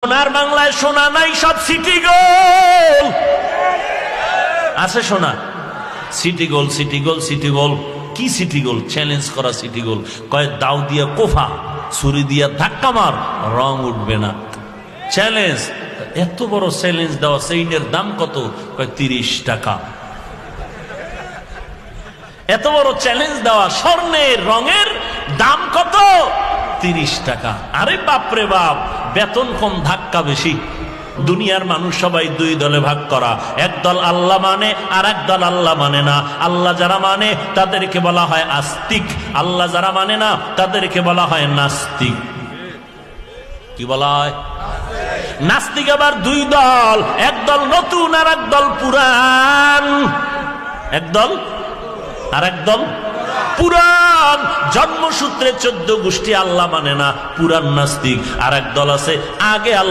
সোনার বাংলায় সোনা নাই, সব সিটি গোল আছে। সোনা city gold, city gold, city gold. কি সিটি গোল? চ্যালেঞ্জ করা সিটি গোল। কয় দাও দিয়া কোফা, ছুরি দিয়া ধাক্কা মার, রং উঠবে না। চ্যালেঞ্জ। এত বড় চ্যালেঞ্জ দেওয়া সেইনের দাম কত? কয় 30 টাকা। এত বড় চ্যালেঞ্জ দেওয়া স্বর্ণের রঙের দাম কত? 30 টাকা। আরে বাপরে বাপ, বেতন কম, ধাক্কা বেশি। দুনিয়ার মানুষ সবাই দুই দলে ভাগ করা। এক দল আল্লাহ মানে, আর এক দল আল্লাহ মানে না। আল্লাহ যারা মানে তাদেরকে বলা হয় আস্তিক, আল্লাহ যারা মানে না তাদেরকে বলা হয় নাস্তিক। কি বলা হয়? নাস্তিক। আবার দুই দল, এক দল নতুন আর এক দল পুরান। এক দল আর এক দল পুরান। জন্মসূত্রে 14 গোষ্ঠী আল্লাহ মানে না, পুরান নাস্তিক। আর এক দল আছে আগে আল্লাহ